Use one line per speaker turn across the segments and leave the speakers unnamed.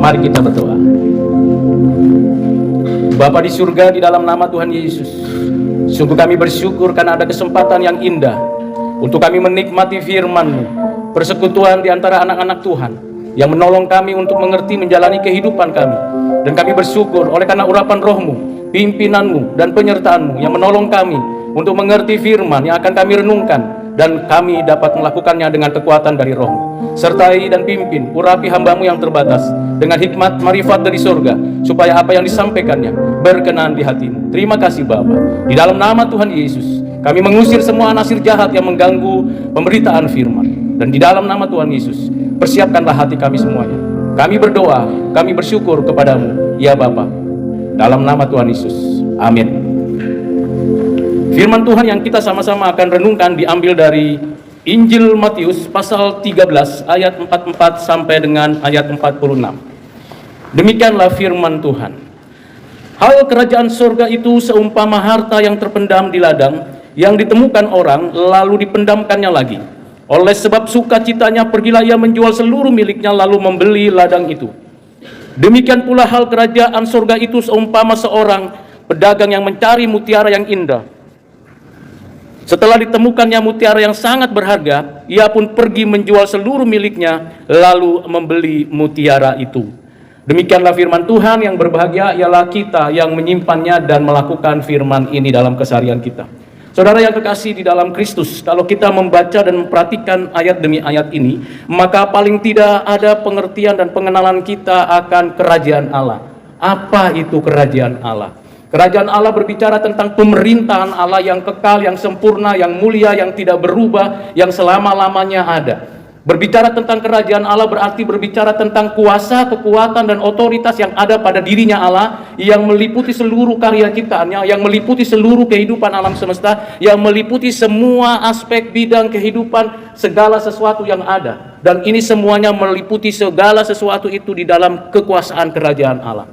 Mari kita berdoa. Bapa di surga, di dalam nama Tuhan Yesus, sungguh kami bersyukur karena ada kesempatan yang indah untuk kami menikmati firman-Mu, persekutuan di antara anak-anak Tuhan yang menolong kami untuk mengerti menjalani kehidupan kami. Dan kami bersyukur oleh karena urapan Roh-Mu, pimpinan-Mu dan penyertaan-Mu yang menolong kami untuk mengerti firman yang akan kami renungkan, dan kami dapat melakukannya dengan kekuatan dari Roh-Mu. Sertai dan pimpin urapi hamba-Mu yang terbatas dengan hikmat marifat dari surga, supaya apa yang disampaikannya berkenan di hati-Mu. Terima kasih Bapa. Di dalam nama Tuhan Yesus, kami mengusir semua nasir jahat yang mengganggu pemberitaan firman. Dan di dalam nama Tuhan Yesus, persiapkanlah hati kami semuanya. Kami berdoa, kami bersyukur kepadamu, ya Bapa. Dalam nama Tuhan Yesus. Amin. Firman Tuhan yang kita sama-sama akan renungkan diambil dari Injil Matius pasal 13 ayat 44 sampai dengan ayat 46. Demikianlah firman Tuhan. Hal kerajaan surga itu seumpama harta yang terpendam di ladang, yang ditemukan orang lalu dipendamkannya lagi. Oleh sebab sukacitanya pergilah ia menjual seluruh miliknya lalu membeli ladang itu. Demikian pula hal kerajaan surga itu seumpama seorang pedagang yang mencari mutiara yang indah. Setelah ditemukannya mutiara yang sangat berharga, ia pun pergi menjual seluruh miliknya lalu membeli mutiara itu. Demikianlah firman Tuhan. Yang berbahagia ialah kita yang menyimpannya dan melakukan firman ini dalam keseharian kita. Saudara yang kekasih di dalam Kristus, kalau kita membaca dan memperhatikan ayat demi ayat ini, maka paling tidak ada pengertian dan pengenalan kita akan kerajaan Allah. Apa itu kerajaan Allah? Kerajaan Allah berbicara tentang pemerintahan Allah yang kekal, yang sempurna, yang mulia, yang tidak berubah, yang selama-lamanya ada. Berbicara tentang kerajaan Allah berarti berbicara tentang kuasa, kekuatan, dan otoritas yang ada pada dirinya Allah, yang meliputi seluruh karya ciptaannya, yang meliputi seluruh kehidupan alam semesta, yang meliputi semua aspek bidang kehidupan segala sesuatu yang ada. Dan ini semuanya meliputi segala sesuatu itu di dalam kekuasaan kerajaan Allah.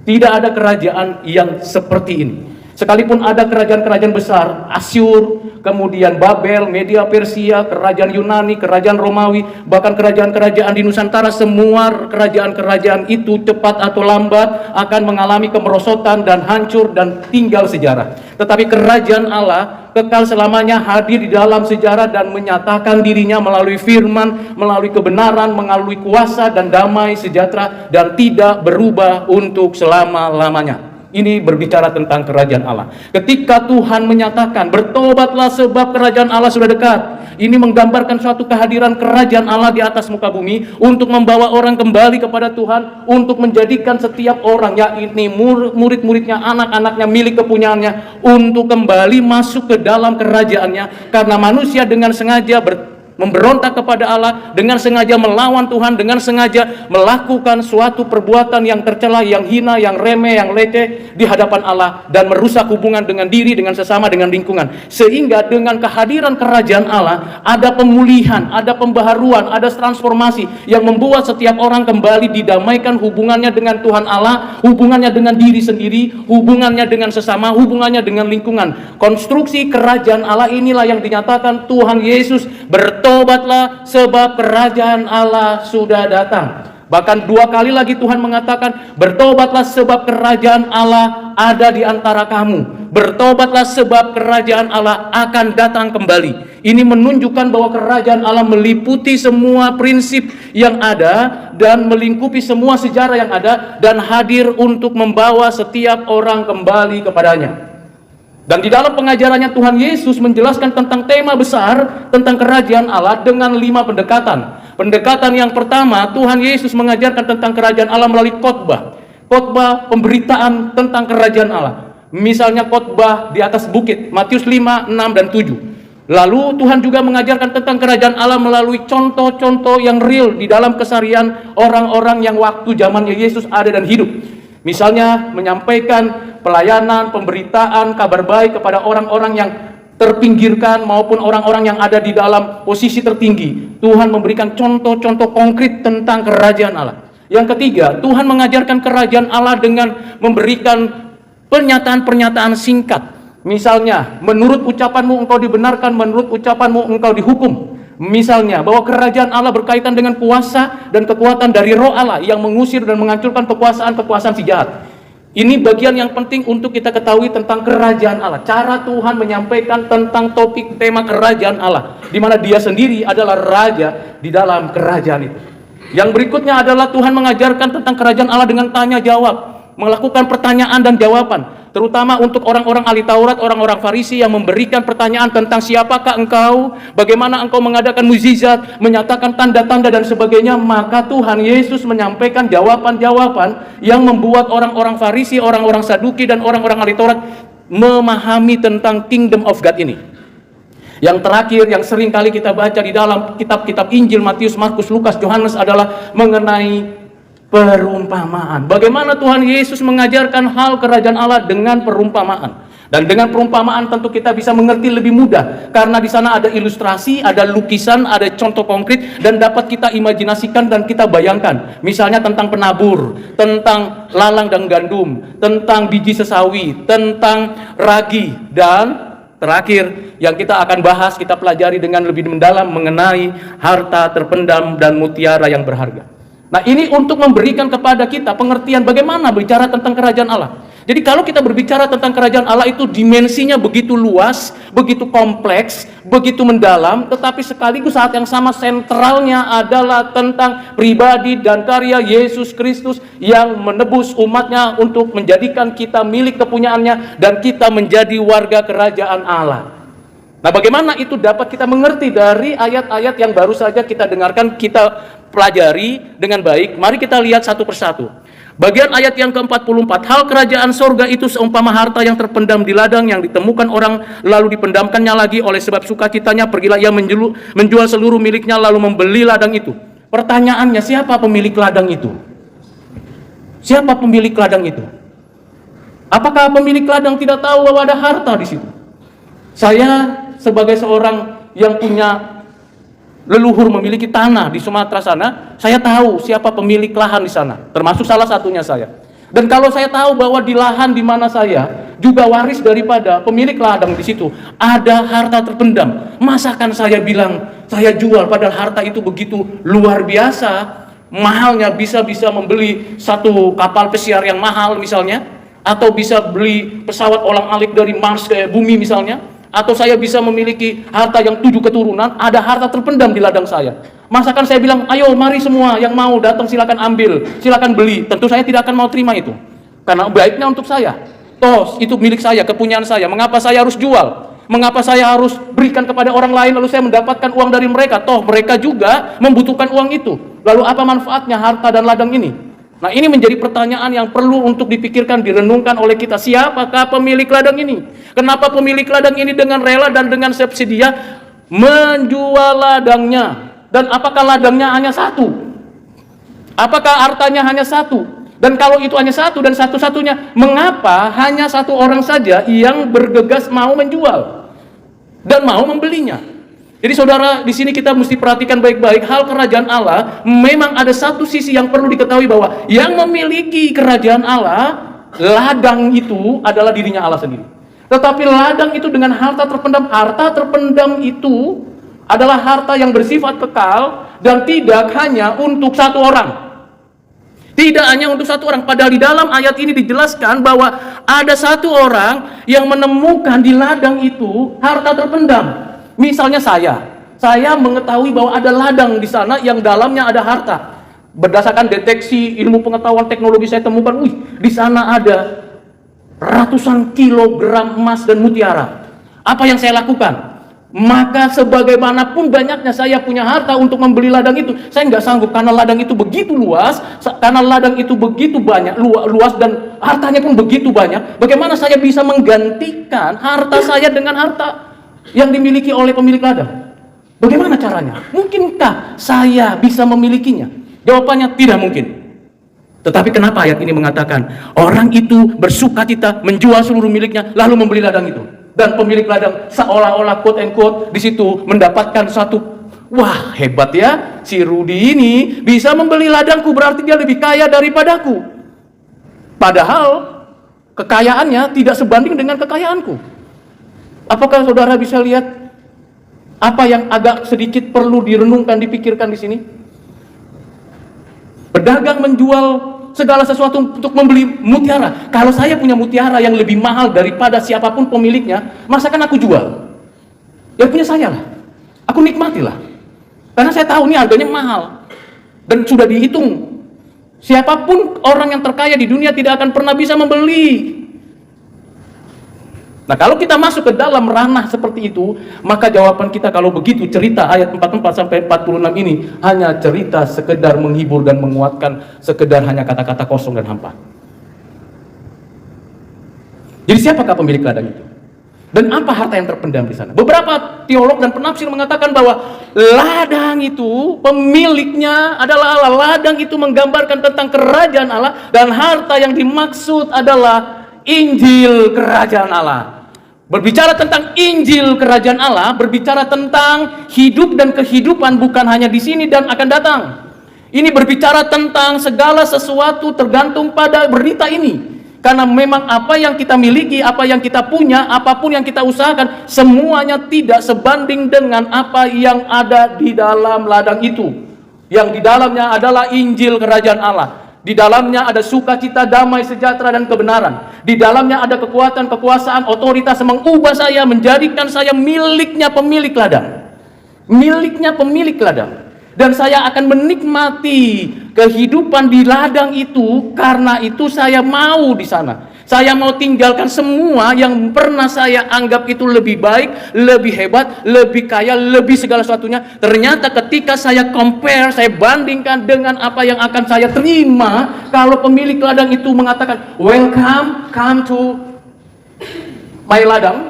Tidak ada kerajaan yang seperti ini. Sekalipun ada kerajaan-kerajaan besar, Asyur, kemudian Babel, Media Persia, kerajaan Yunani, kerajaan Romawi, bahkan kerajaan-kerajaan di Nusantara, semua kerajaan-kerajaan itu cepat atau lambat akan mengalami kemerosotan dan hancur dan tinggal sejarah. Tetapi kerajaan Allah kekal selamanya, hadir di dalam sejarah dan menyatakan dirinya melalui firman, melalui kebenaran, melalui kuasa dan damai sejahtera, dan tidak berubah untuk selama-lamanya. Ini berbicara tentang kerajaan Allah. Ketika Tuhan menyatakan bertobatlah sebab kerajaan Allah sudah dekat, ini menggambarkan suatu kehadiran kerajaan Allah di atas muka bumi untuk membawa orang kembali kepada Tuhan, untuk menjadikan setiap orang, yakni murid-muridnya, anak-anaknya, milik kepunyaannya, untuk kembali masuk ke dalam kerajaannya. Karena manusia dengan sengaja memberontak kepada Allah, dengan sengaja melawan Tuhan, dengan sengaja melakukan suatu perbuatan yang tercela, yang hina, yang remeh, yang leceh di hadapan Allah, dan merusak hubungan dengan diri, dengan sesama, dengan lingkungan. Sehingga dengan kehadiran kerajaan Allah ada pemulihan, ada pembaharuan, ada transformasi yang membuat setiap orang kembali didamaikan hubungannya dengan Tuhan Allah, hubungannya dengan diri sendiri, hubungannya dengan sesama, hubungannya dengan lingkungan. Konstruksi kerajaan Allah inilah yang dinyatakan Tuhan Yesus bertobatlah sebab kerajaan Allah sudah datang. Bahkan 2 kali lagi Tuhan mengatakan, bertobatlah sebab kerajaan Allah ada di antara kamu. Bertobatlah sebab kerajaan Allah akan datang kembali. Ini menunjukkan bahwa kerajaan Allah meliputi semua prinsip yang ada dan melingkupi semua sejarah yang ada, dan hadir untuk membawa setiap orang kembali kepadanya. Dan di dalam pengajarannya Tuhan Yesus menjelaskan tentang tema besar tentang kerajaan Allah dengan 5 pendekatan. Pendekatan yang pertama, Tuhan Yesus mengajarkan tentang kerajaan Allah melalui khotbah. Khotbah pemberitaan tentang kerajaan Allah. Misalnya khotbah di atas bukit, Matius 5, 6, dan 7. Lalu Tuhan juga mengajarkan tentang kerajaan Allah melalui contoh-contoh yang real di dalam keseharian orang-orang yang waktu zamannya Yesus ada dan hidup. Misalnya menyampaikan pelayanan, pemberitaan, kabar baik kepada orang-orang yang terpinggirkan maupun orang-orang yang ada di dalam posisi tertinggi. Tuhan memberikan contoh-contoh konkret tentang kerajaan Allah. Yang ketiga, Tuhan mengajarkan kerajaan Allah dengan memberikan pernyataan-pernyataan singkat. Misalnya, menurut ucapanmu engkau dibenarkan, menurut ucapanmu engkau dihukum. Misalnya bahwa kerajaan Allah berkaitan dengan kuasa dan kekuatan dari roh Allah yang mengusir dan menghancurkan kekuasaan-kekuasaan si jahat. Ini bagian yang penting untuk kita ketahui tentang kerajaan Allah. Cara Tuhan menyampaikan tentang topik tema kerajaan Allah, di mana Dia sendiri adalah raja di dalam kerajaan itu. Yang berikutnya adalah Tuhan mengajarkan tentang kerajaan Allah dengan tanya jawab, melakukan pertanyaan dan jawaban, terutama untuk orang-orang ahli Taurat, orang-orang Farisi yang memberikan pertanyaan tentang siapakah engkau, bagaimana engkau mengadakan mukjizat, menyatakan tanda-tanda dan sebagainya. Maka Tuhan Yesus menyampaikan jawaban-jawaban yang membuat orang-orang Farisi, orang-orang Saduki dan orang-orang ahli Taurat memahami tentang kingdom of God ini. Yang terakhir yang sering kali kita baca di dalam kitab-kitab Injil Matius, Markus, Lukas, Yohanes adalah mengenai perumpamaan. Bagaimana Tuhan Yesus mengajarkan hal kerajaan Allah dengan perumpamaan. Dan dengan perumpamaan tentu kita bisa mengerti lebih mudah, karena di sana ada ilustrasi, ada lukisan, ada contoh konkret, dan dapat kita imajinasikan dan kita bayangkan. Misalnya tentang penabur, tentang lalang dan gandum, tentang biji sesawi, tentang ragi, dan terakhir yang kita akan bahas, kita pelajari dengan lebih mendalam mengenai harta terpendam dan mutiara yang berharga. Nah, ini untuk memberikan kepada kita pengertian bagaimana bicara tentang kerajaan Allah. Jadi kalau kita berbicara tentang kerajaan Allah itu dimensinya begitu luas, begitu kompleks, begitu mendalam, tetapi sekaligus saat yang sama sentralnya adalah tentang pribadi dan karya Yesus Kristus yang menebus umatnya untuk menjadikan kita milik kepunyaannya dan kita menjadi warga kerajaan Allah. Nah, bagaimana itu dapat kita mengerti dari ayat-ayat yang baru saja kita dengarkan, kita pelajari dengan baik. Mari kita lihat satu persatu. Bagian ayat yang ke-44, hal kerajaan sorga itu seumpama harta yang terpendam di ladang yang ditemukan orang lalu dipendamkannya lagi oleh sebab sukacitanya pergilah ia menjual seluruh miliknya lalu membeli ladang itu. Pertanyaannya, siapa pemilik ladang itu? Siapa pemilik ladang itu? Apakah pemilik ladang tidak tahu bahwa ada harta di situ? Saya sebagai seorang yang punya leluhur memiliki tanah di Sumatera sana, saya tahu siapa pemilik lahan di sana, termasuk salah satunya saya. Dan kalau saya tahu bahwa di lahan di mana saya juga waris daripada pemilik ladang di situ ada harta terpendam, masakan saya bilang saya jual padahal harta itu begitu luar biasa, mahalnya bisa membeli satu kapal pesiar yang mahal misalnya, atau bisa beli pesawat olang-alik dari Mars ke bumi misalnya, atau saya bisa memiliki harta yang 7 keturunan, ada harta terpendam di ladang saya. Masakan saya bilang, ayo mari semua yang mau datang silakan ambil, silakan beli. Tentu saya tidak akan mau terima itu, karena baiknya untuk saya. Toh itu milik saya, kepunyaan saya. Mengapa saya harus jual? Mengapa saya harus berikan kepada orang lain lalu saya mendapatkan uang dari mereka? Toh mereka juga membutuhkan uang itu. Lalu apa manfaatnya harta dan ladang ini? Nah, ini menjadi pertanyaan yang perlu untuk dipikirkan, direnungkan oleh kita. Siapakah pemilik ladang ini? Kenapa pemilik ladang ini dengan rela dan dengan subsidia menjual ladangnya? Dan apakah ladangnya hanya satu? Apakah hartanya hanya satu? Dan kalau itu hanya satu dan satu-satunya, mengapa hanya satu orang saja yang bergegas mau menjual dan mau membelinya? Jadi saudara, di sini kita mesti perhatikan baik-baik hal kerajaan Allah. Memang ada satu sisi yang perlu diketahui, bahwa yang memiliki kerajaan Allah, ladang itu adalah dirinya Allah sendiri. Tetapi ladang itu dengan harta terpendam itu adalah harta yang bersifat kekal dan tidak hanya untuk satu orang. Tidak hanya untuk satu orang. Padahal di dalam ayat ini dijelaskan bahwa ada satu orang yang menemukan di ladang itu harta terpendam. Misalnya saya mengetahui bahwa ada ladang di sana yang dalamnya ada harta. Berdasarkan deteksi ilmu pengetahuan teknologi saya temukan, di sana ada ratusan kilogram emas dan mutiara. Apa yang saya lakukan? Maka sebagaimanapun banyaknya saya punya harta untuk membeli ladang itu, saya nggak sanggup, karena ladang itu begitu luas, karena ladang itu begitu banyak, luas dan hartanya pun begitu banyak. Bagaimana saya bisa menggantikan harta saya dengan harta yang dimiliki oleh pemilik ladang? Bagaimana caranya? Mungkinkah saya bisa memilikinya? Jawabannya tidak mungkin. Tetapi kenapa ayat ini mengatakan orang itu bersukacita menjual seluruh miliknya lalu membeli ladang itu? Dan pemilik ladang seolah-olah quote and quote di situ mendapatkan satu, wah hebat ya, si Rudi ini bisa membeli ladangku, berarti dia lebih kaya daripadaku. Padahal kekayaannya tidak sebanding dengan kekayaanku. Apakah saudara bisa lihat Apa yang agak sedikit perlu direnungkan, dipikirkan di sini? Pedagang menjual segala sesuatu untuk membeli mutiara. Kalau saya punya mutiara yang lebih mahal daripada siapapun pemiliknya, masa kan aku jual? Ya punya saya lah. Aku nikmatilah. Karena saya tahu ini harganya mahal. Dan sudah dihitung. Siapapun orang yang terkaya di dunia tidak akan pernah bisa membeli. Nah, kalau kita masuk ke dalam ranah seperti itu, maka jawaban kita kalau begitu cerita ayat 44 sampai 46 ini hanya cerita sekedar menghibur dan menguatkan, sekedar hanya kata-kata kosong dan hampa. Jadi siapakah pemilik ladang itu? Dan apa harta yang terpendam di sana? Beberapa teolog dan penafsir mengatakan bahwa ladang itu pemiliknya adalah Allah. Ladang itu menggambarkan tentang kerajaan Allah, dan harta yang dimaksud adalah Injil kerajaan Allah. Berbicara tentang Injil kerajaan Allah, berbicara tentang hidup dan kehidupan bukan hanya di sini dan akan datang. Ini berbicara tentang segala sesuatu tergantung pada berita ini. Karena memang apa yang kita miliki, apa yang kita punya, apapun yang kita usahakan, semuanya tidak sebanding dengan apa yang ada di dalam ladang itu. Yang di dalamnya adalah Injil kerajaan Allah. Di dalamnya ada sukacita, damai, sejahtera, dan kebenaran. Di dalamnya ada kekuatan, kekuasaan, otoritas yang mengubah saya, menjadikan saya miliknya pemilik ladang. Miliknya pemilik ladang. Dan saya akan menikmati kehidupan di ladang itu, karena itu saya mau di sana. Saya mau tinggalkan semua yang pernah saya anggap itu lebih baik, lebih hebat, lebih kaya, lebih segala sesuatunya. Ternyata ketika saya compare, saya bandingkan dengan apa yang akan saya terima kalau pemilik ladang itu mengatakan, welcome, come to my ladang.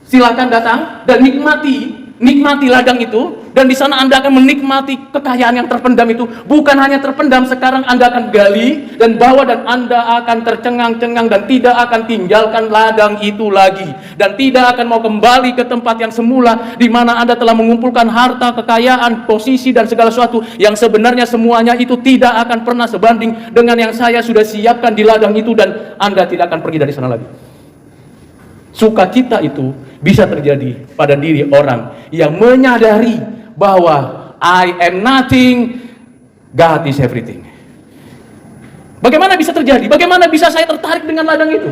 Silakan datang dan nikmati ladang itu, dan di sana Anda akan menikmati kekayaan yang terpendam itu. Bukan hanya terpendam, sekarang Anda akan gali dan bawa, dan Anda akan tercengang-cengang dan tidak akan tinggalkan ladang itu lagi, dan tidak akan mau kembali ke tempat yang semula di mana Anda telah mengumpulkan harta, kekayaan, posisi, dan segala sesuatu yang sebenarnya semuanya itu tidak akan pernah sebanding dengan yang saya sudah siapkan di ladang itu, dan Anda tidak akan pergi dari sana lagi. Sukacita itu bisa terjadi pada diri orang yang menyadari bahwa I am nothing, God is everything. Bagaimana bisa terjadi? Bagaimana bisa saya tertarik dengan ladang itu?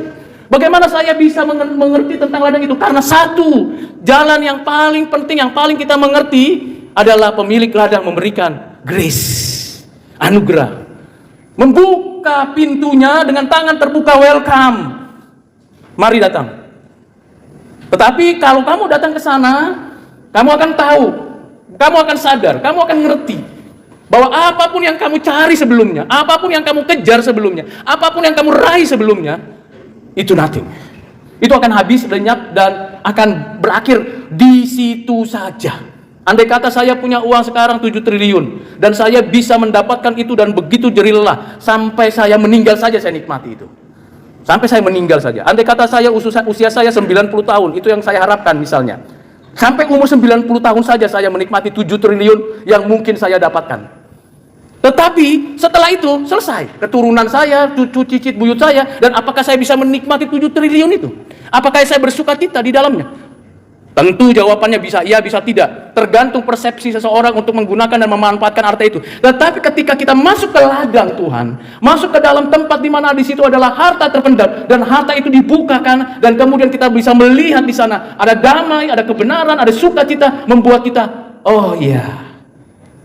Bagaimana saya bisa mengerti tentang ladang itu? Karena satu jalan yang paling penting, yang paling kita mengerti adalah pemilik ladang memberikan grace, anugerah, membuka pintunya dengan tangan terbuka, welcome, mari datang. Tetapi kalau kamu datang ke sana, kamu akan tahu, kamu akan sadar, kamu akan ngerti bahwa apapun yang kamu cari sebelumnya, apapun yang kamu kejar sebelumnya, apapun yang kamu raih sebelumnya, itu nothing. Itu akan habis, lenyap, dan akan berakhir di situ saja. Andai kata saya punya uang sekarang 7 triliun dan saya bisa mendapatkan itu dan begitu jerih lelah, sampai saya meninggal saja saya nikmati itu. Sampai saya meninggal saja. Andai kata saya usia saya 90 tahun, itu yang saya harapkan misalnya. Sampai umur 90 tahun saja saya menikmati 7 triliun yang mungkin saya dapatkan. Tetapi setelah itu selesai. Keturunan saya, cucu, cicit, buyut saya, dan apakah saya bisa menikmati 7 triliun itu? Apakah saya bersukacita di dalamnya? Tentu jawabannya bisa iya, bisa tidak. Tergantung persepsi seseorang untuk menggunakan dan memanfaatkan harta itu. Tetapi ketika kita masuk ke ladang Tuhan, masuk ke dalam tempat di mana di situ adalah harta terpendam, dan harta itu dibukakan, dan kemudian kita bisa melihat di sana ada damai, ada kebenaran, ada sukacita, membuat kita, oh iya,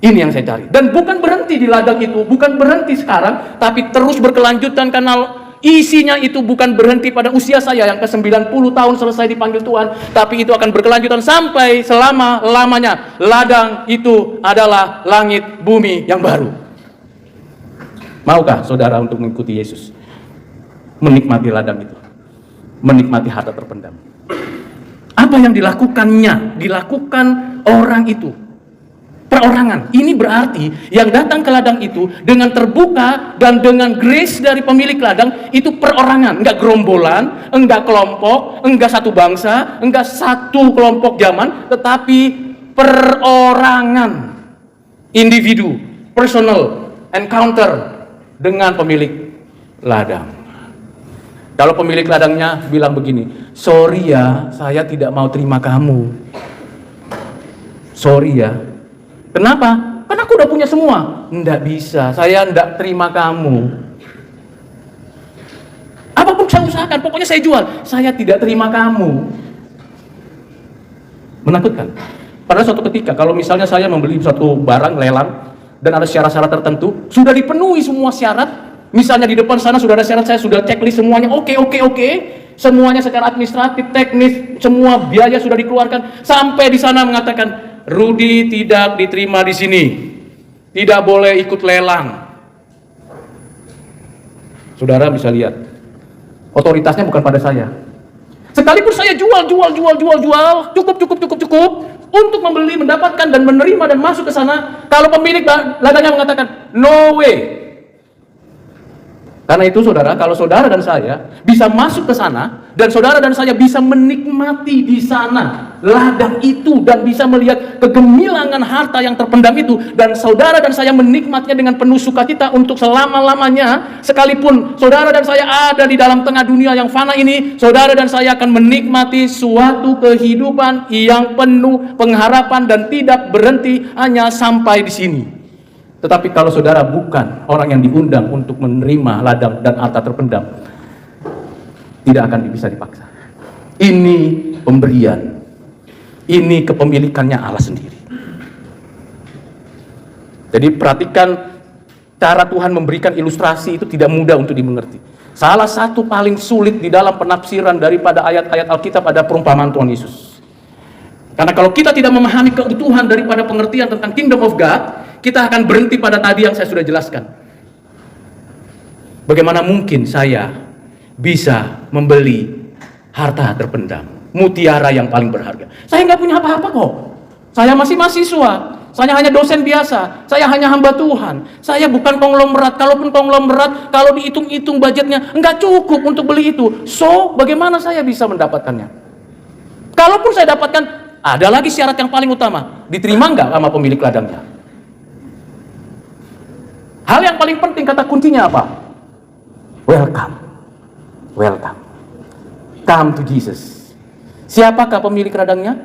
ini yang saya cari. Dan bukan berhenti di ladang itu, bukan berhenti sekarang, tapi terus berkelanjutan, karena isinya itu bukan berhenti pada usia saya yang ke-90 tahun selesai dipanggil Tuhan, tapi itu akan berkelanjutan sampai selama-lamanya. Ladang itu adalah langit bumi yang baru. Maukah saudara untuk mengikuti Yesus? Menikmati ladang itu, menikmati harta terpendam. Apa yang dilakukannya? Dilakukan orang itu. Perorangan. Ini berarti yang datang ke ladang itu dengan terbuka dan dengan grace dari pemilik ladang itu perorangan, enggak gerombolan, enggak kelompok, enggak satu bangsa, enggak satu kelompok zaman, tetapi perorangan, individu, personal encounter dengan pemilik ladang. Kalau pemilik ladangnya bilang begini, sorry ya, saya tidak mau terima kamu. sorry ya. Kenapa? Karena aku udah punya semua. Nggak bisa, saya nggak terima kamu. Apapun saya usahakan, pokoknya saya jual. Saya tidak terima kamu. Menakutkan. Pada suatu ketika, kalau misalnya saya membeli suatu barang lelang dan ada syarat-syarat tertentu, sudah dipenuhi semua syarat. Misalnya di depan sana sudah ada syarat, saya sudah checklist semuanya, oke. Semuanya secara administratif, teknis, semua biaya sudah dikeluarkan. Sampai di sana mengatakan, Rudi tidak diterima di sini, tidak boleh ikut lelang. Saudara bisa lihat, otoritasnya bukan pada saya. Sekalipun saya jual, cukup untuk membeli, mendapatkan dan menerima dan masuk ke sana, kalau pemilik ladangnya mengatakan no way. Karena itu saudara, kalau saudara dan saya bisa masuk ke sana dan saudara dan saya bisa menikmati di sana ladang itu dan bisa melihat kegemilangan harta yang terpendam itu, dan saudara dan saya menikmatinya dengan penuh sukacita untuk selama-lamanya, sekalipun saudara dan saya ada di dalam tengah dunia yang fana ini, saudara dan saya akan menikmati suatu kehidupan yang penuh pengharapan dan tidak berhenti hanya sampai di sini. Tetapi kalau saudara bukan orang yang diundang untuk menerima ladang dan harta terpendam, tidak akan bisa dipaksa. Ini pemberian, ini kepemilikannya Allah sendiri. Jadi perhatikan cara Tuhan memberikan ilustrasi itu tidak mudah untuk dimengerti. Salah satu paling sulit di dalam penafsiran daripada ayat-ayat Alkitab ada perumpamaan Tuhan Yesus. Karena kalau kita tidak memahami keutuhan daripada pengertian tentang Kingdom of God, kita akan berhenti pada tadi yang saya sudah jelaskan. Bagaimana mungkin saya bisa membeli harta terpendam, mutiara yang paling berharga? Saya nggak punya apa-apa kok. Saya masih mahasiswa, saya hanya dosen biasa, saya hanya hamba Tuhan. Saya bukan konglomerat. Kalaupun konglomerat, kalau dihitung-hitung budgetnya nggak cukup untuk beli itu. So, bagaimana saya bisa mendapatkannya? Kalaupun saya dapatkan, ada lagi syarat yang paling utama. Diterima nggak sama pemilik ladangnya? Hal yang paling penting, kata kuncinya apa? Welcome. Come to Jesus. Siapakah pemilik ladangnya?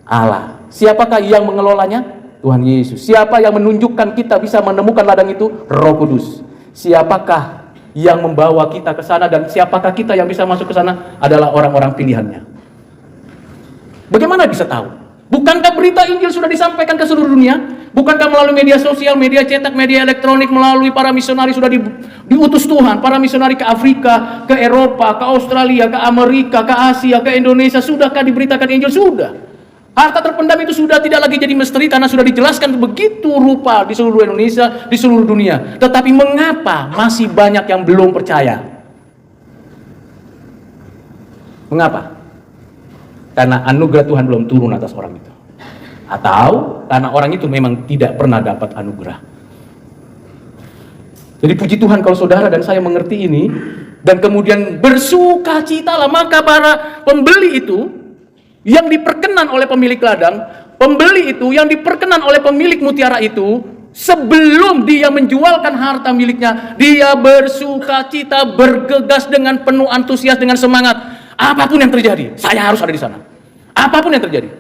Allah. Siapakah yang mengelolanya? Tuhan Yesus. Siapa yang menunjukkan kita bisa menemukan ladang itu? Roh Kudus. Siapakah yang membawa kita ke sana dan siapakah kita yang bisa masuk ke sana? Adalah orang-orang pilihannya. Bagaimana bisa tahu? Bukankah berita Injil sudah disampaikan ke seluruh dunia? Bukankah melalui media sosial, media cetak, media elektronik, melalui para misionari sudah diutus Tuhan, para misionari ke Afrika, ke Eropa, ke Australia, ke Amerika, ke Asia, ke Indonesia? Sudahkah diberitakan Injil? Sudah. Harta terpendam itu sudah tidak lagi jadi misteri karena sudah dijelaskan begitu rupa di seluruh Indonesia, di seluruh dunia. Tetapi mengapa masih banyak yang belum percaya? Mengapa? Karena anugerah Tuhan belum turun atas orang itu. Atau karena orang itu memang tidak pernah dapat anugerah. Jadi puji Tuhan kalau saudara dan saya mengerti ini, dan kemudian bersukacitalah, maka para pembeli itu yang diperkenan oleh pemilik ladang, pembeli itu yang diperkenan oleh pemilik mutiara itu, sebelum dia menjualkan harta miliknya, dia bersukacita, bergegas dengan penuh antusias, dengan semangat. Apapun yang terjadi, saya harus ada di sana. Apapun yang terjadi.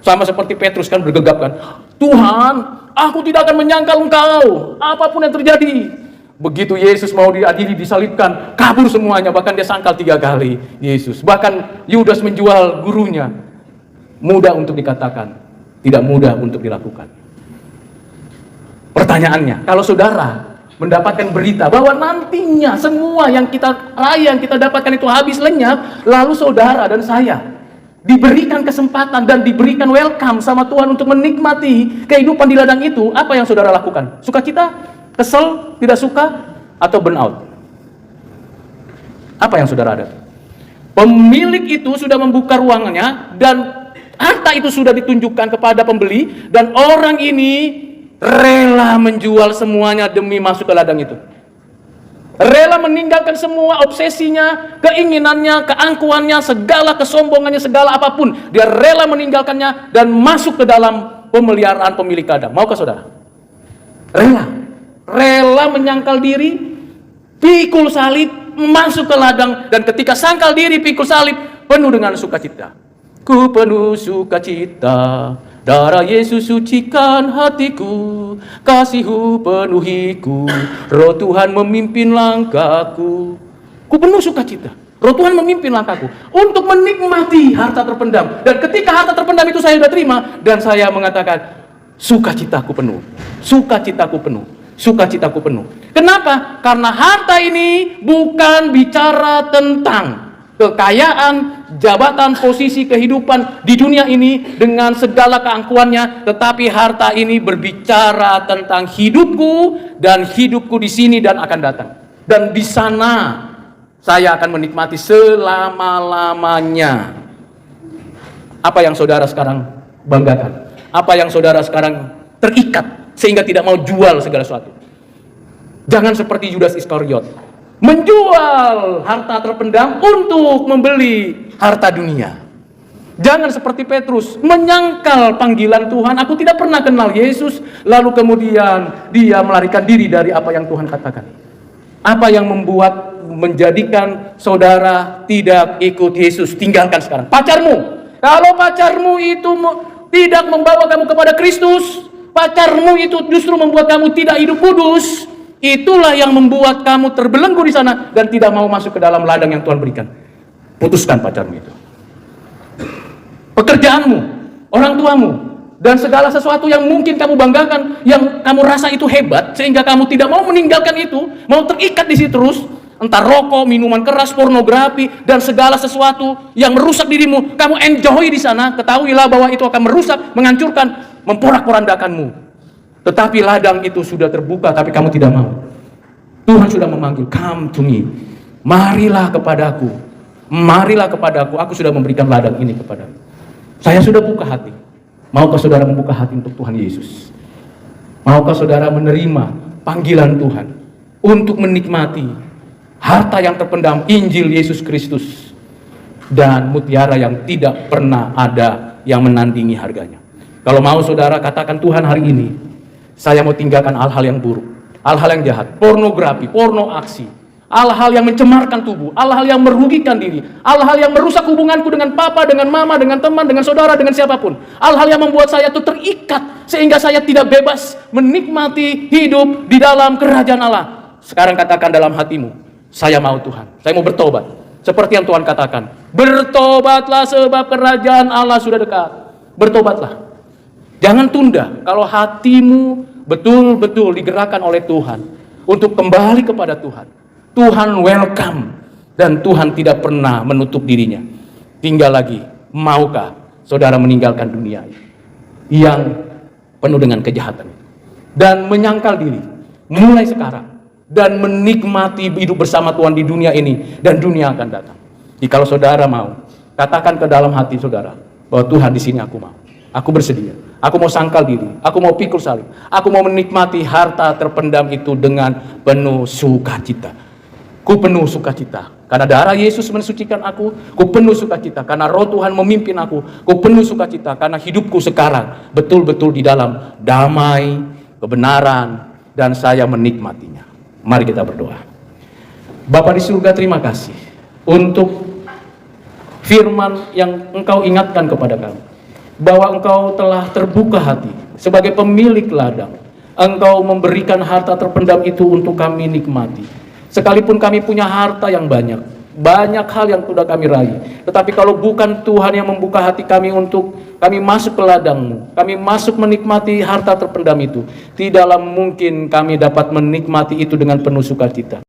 Sama seperti Petrus kan bergegap kan, Tuhan, aku tidak akan menyangkal Engkau, apapun yang terjadi. Begitu Yesus mau diadili, disalibkan, kabur semuanya, bahkan dia sangkal 3 kali Yesus. Bahkan Yudas menjual gurunya. Mudah untuk dikatakan, tidak mudah untuk dilakukan. Pertanyaannya, kalau saudara mendapatkan berita bahwa nantinya semua yang kita raih, yang kita dapatkan itu habis lenyap, lalu saudara dan saya diberikan kesempatan dan diberikan welcome sama Tuhan untuk menikmati kehidupan di ladang itu, apa yang saudara lakukan? Sukacita? Kesel? Tidak suka? Atau burnout? Apa yang saudara ada? Pemilik itu sudah membuka ruangannya dan harta itu sudah ditunjukkan kepada pembeli, dan orang ini rela menjual semuanya demi masuk ke ladang itu. Rela meninggalkan semua obsesinya, keinginannya, keangkuhannya, segala kesombongannya, segala apapun. Dia rela meninggalkannya dan masuk ke dalam pemeliharaan pemilik ladang. Maukah saudara? Rela menyangkal diri, pikul salib, masuk ke ladang, dan ketika sangkal diri, pikul salib, penuh dengan sukacita. Ku penuh sukacita Darah Yesus sucikan hatiku, kasih-Mu penuhiku, Roh Tuhan memimpin langkahku. Ku penuh sukacita, Roh Tuhan memimpin langkahku untuk menikmati harta terpendam. Dan ketika harta terpendam itu saya sudah terima, dan saya mengatakan, sukacitaku penuh, sukacitaku penuh, sukacitaku penuh. Kenapa? Karena harta ini bukan bicara tentang kekayaan, jabatan, posisi, kehidupan di dunia ini dengan segala keangkuhannya, tetapi harta ini berbicara tentang hidupku dan hidupku di sini dan akan datang. Dan di sana saya akan menikmati selama-lamanya. Apa yang saudara sekarang banggakan? Apa yang saudara sekarang terikat sehingga tidak mau jual segala sesuatu? Jangan seperti Yudas Iskariot, menjual harta terpendam untuk membeli harta dunia. Jangan seperti Petrus, menyangkal panggilan Tuhan. Aku tidak pernah kenal Yesus, lalu kemudian dia melarikan diri dari apa yang Tuhan katakan. Apa yang membuat menjadikan saudara tidak ikut Yesus? Tinggalkan sekarang pacarmu. Kalau pacarmu itu tidak membawa kamu kepada Kristus, pacarmu itu justru membuat kamu tidak hidup kudus, itulah yang membuat kamu terbelenggu di sana dan tidak mau masuk ke dalam ladang yang Tuhan berikan. Putuskan pacarmu itu, pekerjaanmu, orang tuamu, dan segala sesuatu yang mungkin kamu banggakan, yang kamu rasa itu hebat, sehingga kamu tidak mau meninggalkan itu, mau terikat di situ terus, entah rokok, minuman keras, pornografi, dan segala sesuatu yang merusak dirimu, kamu enjoy di sana. Ketahuilah bahwa itu akan merusak, menghancurkan, memporak-porandakanmu. Tetapi ladang itu sudah terbuka, tapi kamu tidak mau. Tuhan sudah memanggil, come to me, marilah kepadaku, marilah kepadaku, aku sudah memberikan ladang ini kepadamu. Saya sudah buka hati. Maukah saudara membuka hati untuk Tuhan Yesus? Maukah saudara menerima panggilan Tuhan untuk menikmati harta yang terpendam, Injil Yesus Kristus, dan mutiara yang tidak pernah ada yang menandingi harganya? Kalau mau saudara katakan, Tuhan, hari ini saya mau tinggalkan hal-hal yang buruk, hal-hal yang jahat, pornografi, porno aksi, hal-hal yang mencemarkan tubuh, hal-hal yang merugikan diri, hal-hal yang merusak hubunganku dengan papa, dengan mama, dengan teman, dengan saudara, dengan siapapun, hal-hal yang membuat saya itu terikat sehingga saya tidak bebas menikmati hidup di dalam kerajaan Allah. Sekarang katakan dalam hatimu, saya mau Tuhan, saya mau bertobat. Seperti yang Tuhan katakan, bertobatlah sebab kerajaan Allah sudah dekat. Bertobatlah, jangan tunda. Kalau hatimu betul-betul digerakkan oleh Tuhan untuk kembali kepada Tuhan, Tuhan welcome, dan Tuhan tidak pernah menutup dirinya. Tinggal lagi, maukah saudara meninggalkan dunia yang penuh dengan kejahatan dan menyangkal diri mulai sekarang dan menikmati hidup bersama Tuhan di dunia ini dan dunia akan datang? Jika saudara mau, katakan ke dalam hati saudara bahwa Tuhan, di sini aku mau, aku bersedia, aku mau sangkal diri, aku mau pikul salib, aku mau menikmati harta terpendam itu dengan penuh sukacita. Ku penuh sukacita karena darah Yesus mensucikan aku. Ku penuh sukacita karena Roh Tuhan memimpin aku. Ku penuh sukacita karena hidupku sekarang betul-betul di dalam damai, kebenaran, dan saya menikmatinya. Mari kita berdoa. Bapa di surga, terima kasih untuk firman yang Engkau ingatkan kepada kami, bahwa Engkau telah terbuka hati sebagai pemilik ladang. Engkau memberikan harta terpendam itu untuk kami nikmati. Sekalipun kami punya harta yang banyak hal yang sudah kami raih, tetapi kalau bukan Tuhan yang membuka hati kami untuk kami masuk ke ladang-Mu, kami masuk menikmati harta terpendam itu, tidaklah mungkin kami dapat menikmati itu dengan penuh sukacita.